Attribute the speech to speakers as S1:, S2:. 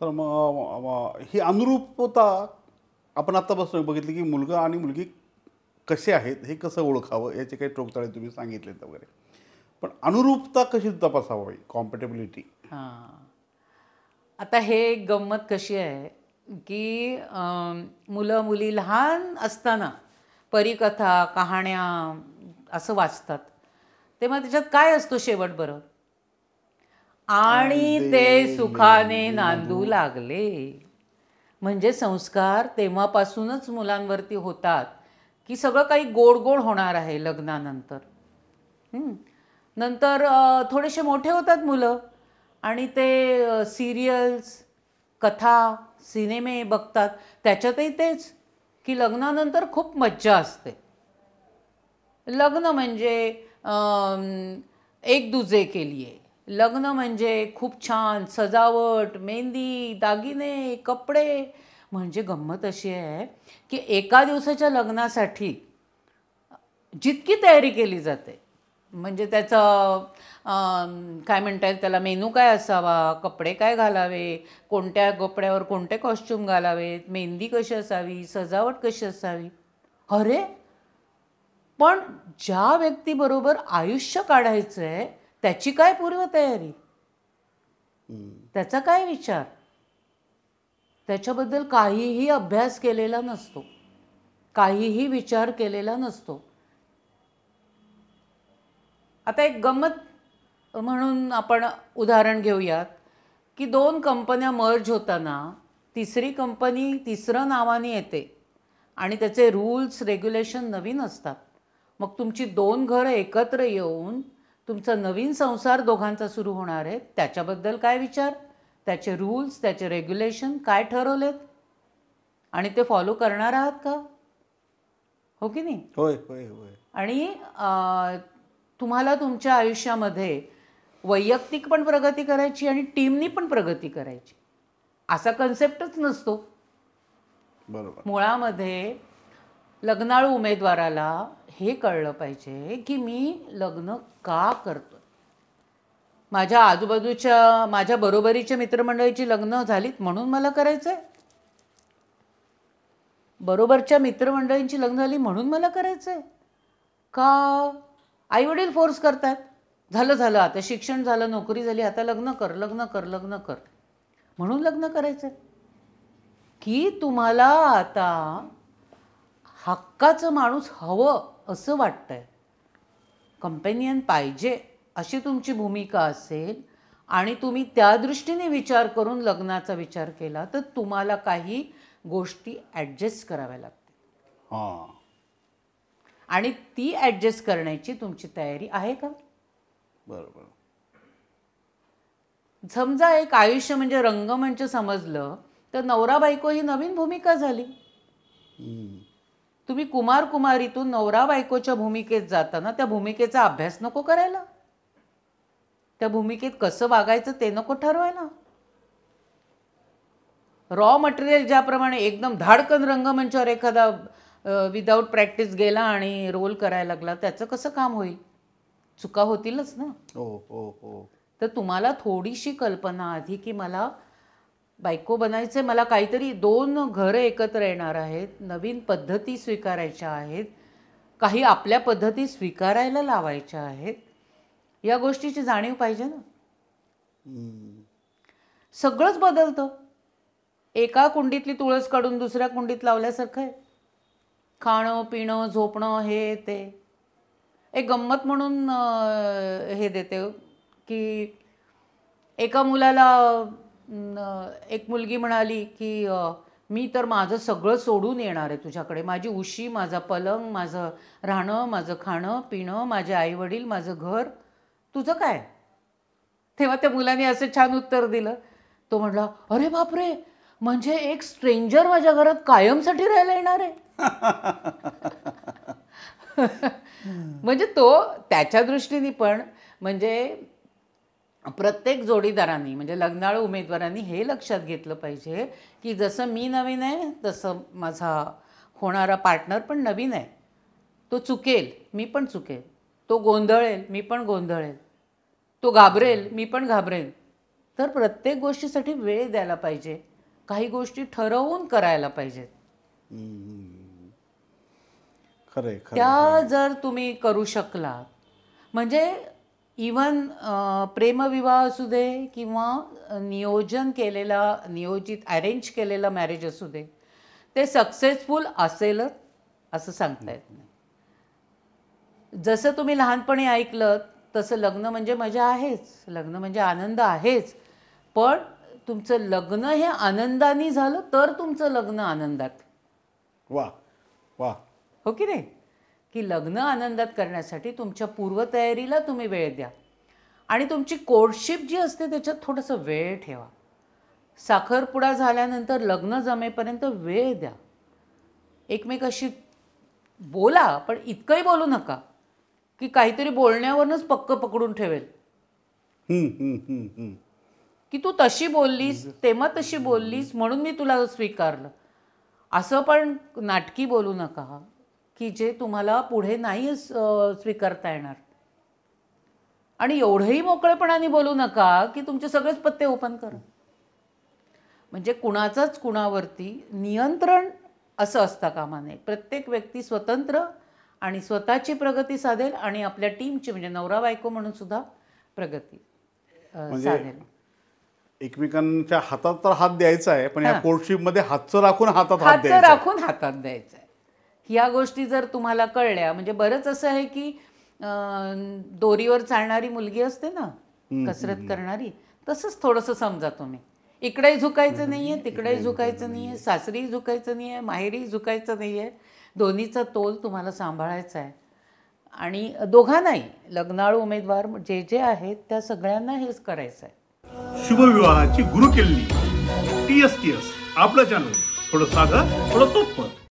S1: तर मग ही अनुरूपता आपण आत्तापासून बघितली की मुलगा आणि मुलगी कसे आहेत हे कसं ओळखावं याचे काही टोकताळे तुम्ही सांगितलेत वगैरे, पण अनुरूपता कशी तपासावी, कॉम्पॅटेबिलिटी.
S2: हां, आता हे गंमत कशी आहे की मुलं मुली लहान असताना परीकथा कहाण्या असं वाचतात, तेव्हा त्याच्यात काय असतो शेवट बरं, आणि ते सुखाने नांदू लागले. म्हणजे संस्कार तेव्हापासूनच मुलांवरती होतात की सगळं काही गोड गोड होणार आहे लग्नानंतर. नंतर थोडेसे मोठे होतात मुलं आणि ते सिरियल्स कथा सिनेमे बघतात, त्याच्यातही तेच की लग्नानंतर खूप मज्जा असते. लग्न म्हणजे एक दुजे के लिए, लग्न म्हणजे खूप छान सजावट, मेहंदी, दागिने, कपडे. म्हणजे गंमत अशी आहे की एका दिवसाच्या लग्नासाठी जितकी तयारी केली जाते, म्हणजे त्याचं काय म्हणता येईल त्याला, मेनू काय असावा, कपडे काय घालावे, कोणत्या कपड्यावर कोणते कॉस्ट्यूम घालावेत, मेहंदी कशी असावी, सजावट कशी असावी. अरे पण ज्या व्यक्तीबरोबर आयुष्य काढायचं आहे त्याची काय पूर्वतयारी, त्याचा काय विचार, त्याच्याबद्दल काहीही अभ्यास केलेला नसतो, काहीही विचार केलेला नसतो. आता एक गंमत म्हणून आपण उदाहरण घेऊयात की 2 कंपन्या मर्ज होताना तिसरी कंपनी तिसरं नावाने येते आणि त्याचे रूल्स रेग्युलेशन नवीन असतात. मग तुमची 2 घरं एकत्र येऊन तुमचा नवीन संसार दोघांचा सुरू होणार आहे, त्याच्याबद्दल काय विचार, त्याचे रूल्स त्याचे रेग्युलेशन काय ठरवलेत आणि ते फॉलो करणार आहात का, हो की नाही.
S1: होय होय होय.
S2: आणि तुम्हाला तुमच्या आयुष्यामध्ये वैयक्तिक पण प्रगती करायची आणि टीमनी पण प्रगती करायची, असा कन्सेप्टच नसतो.
S1: बरोबर.
S2: मुळामध्ये लग्नाळू उमेदवाराला हे कळलं पाहिजे की मी लग्न का करतोय. माझ्या आजूबाजूच्या माझ्या बरोबरीच्या मित्रमंडळीची लग्न झालीत म्हणून मला करायचंय, बरोबरच्या मित्रमंडळींची लग्न झाली म्हणून मला करायचंय का आईवडील फोर्स करतात, झालं झालं आता शिक्षण झालं नोकरी झाली आता लग्न कर लग्न कर लग्न कर म्हणून लग्न करायचं, की तुम्हाला आता हक्काचं माणूस हवं असं वाटतंय, कंपॅनियन पाहिजे अशी तुमची भूमिका असेल आणि तुम्ही त्या दृष्टीने विचार करून लग्नाचा विचार केला तर तुम्हाला काही गोष्टी ॲडजस्ट कराव्या लागतील.
S1: हां,
S2: आणि ती ॲडजस्ट करण्याची तुमची तयारी आहे का.
S1: बरोबर.
S2: समजा एक आयुष्य म्हणजे रंगमंच समजलं तर नवरा बायको ही नवीन भूमिका झाली. तुम्ही कुमार कुमारीतून नवरा बायकोच्या भूमिकेत जाताना त्या भूमिकेचा अभ्यास नको करायला, त्या भूमिकेत कसं वागायचं ते नको ठरवायला. रॉ मटेरियल ज्याप्रमाणे एकदम धाडकन रंगमंचावर एखादा विदाऊट प्रॅक्टिस गेला आणि रोल करायला लागला, त्याचं कसं काम होईल, चुका होतीलच ना.
S1: हो हो हो.
S2: तर तुम्हाला थोडीशी कल्पना आधी की मला बायको बनायचं, मला काहीतरी 2 घरं एकत्र येणार आहेत, नवीन पद्धती स्वीकारायच्या आहेत, काही आपल्या पद्धती स्वीकारायला लावायच्या आहेत, या गोष्टीची जाणीव पाहिजे ना. सगळंच बदलतं, एका कुंडीतली तुळस काढून दुसऱ्या कुंडीत लावल्यासारखं आहे. खाणं पिणं झोपणं हे ते. एक गंमत म्हणून हे देते की एका मुलाला एक मुलगी म्हणाली की मी तर माझं सगळं सोडून येणार आहे तुझ्याकडे, माझी उशी, माझा पलंग, माझं राहणं, माझं खाणं पिणं, माझे आईवडील, माझं घर, तुझं काय. तेव्हा त्या मुलाने असं छान उत्तर दिलं. तो म्हटला, अरे बापरे, म्हणजे एक स्ट्रेंजर माझ्या घरात कायमसाठी राहायला येणार आहे. म्हणजे तो त्याच्या दृष्टीने पण, म्हणजे प्रत्येक जोडीदारांनी म्हणजे लग्नाळू उमेदवारांनी हे लक्षात घेतलं पाहिजे की जसं मी नवीन आहे तसं माझा होणारा पार्टनर पण नवीन आहे. तो चुकेल मी पण चुकेल, तो गोंधळेल मी पण गोंधळेल, तो घाबरेल मी पण घाबरेल, तर प्रत्येक गोष्टीसाठी वेळ द्यायला पाहिजे, काही गोष्टी ठरवून करायला पाहिजेत.
S1: खरंय खरं.
S2: त्या जर तुम्ही करू शकलात, म्हणजे इवन प्रेमविवाह असू दे किंवा नियोजित अरेंज केलेला मॅरेज असू दे, ते सक्सेसफुल असेलच असं सांगता येत नाही. जसं तुम्ही लहानपणी ऐकलं तसं लग्न म्हणजे मजा आहेच, लग्न म्हणजे आनंद आहेच, पण तुमचं लग्न हे आनंदाने झालं तर तुमचं लग्न आनंदात.
S1: वा वा.
S2: हो की नाही? की लग्न आनंदात करण्यासाठी तुमच्या पूर्वतयारीला तुम्ही वेळ द्या आणि तुमची कोर्टशिप जी असते त्याच्यात थोडंसं वेळ ठेवा. साखरपुडा झाल्यानंतर लग्न जमेपर्यंत वेळ द्या. एकमेकाशी बोला, पण इतकंही बोलू नका की काहीतरी बोलण्यावरूनच पक्क पकडून ठेवेल की तू तशी बोललीस, तेव्हा तशी बोललीस म्हणून मी तुला स्वीकारलं. असं पण नाटकी बोलू नका की जे तुम्हाला पुढे नाही स्वीकारता येणार. आणि एवढंही मोकळेपणाने बोलू नका की तुमचे सगळेच पत्ते ओपन करा. म्हणजे कुणाचाच कुणावरती नियंत्रण असं असता कामा नये. प्रत्येक व्यक्ती स्वतंत्र आणि स्वतःची प्रगती साधेल आणि आपल्या टीमची म्हणजे नवरा बायको म्हणून सुद्धा प्रगती साधेल.
S1: एकमेकांच्या हातात तर हात द्यायचा आहे, पण या कोर्टशिप मध्ये हातचं राखून हातात हात
S2: हातचं
S1: द्यायचा.
S2: राखून हातात द्यायचं आहे. ह्या गोष्टी जर तुम्हाला कळल्या, म्हणजे बरंच असं आहे की दोरीवर चालणारी मुलगी असते ना, कसरत करणारी, तसंच थोडंसं समजा तुम्ही. इकडेही झुकायचं नाहीये, तिकडेही झुकायचं नाहीये, सासरीही झुकायचं नाहीये, माहेरीही झुकायचं नाहीये. दोन्हीचा तोल तुम्हाला सांभाळायचा आहे. आणि दोघांनाही, लग्नाळू उमेदवार जे जे आहेत त्या सगळ्यांना हेच करायचं आहे.
S3: शुभविवाहाची गुरुकिल्ली TSTS आपलं चॅनल. थोडं साधं, थोडं सोपं.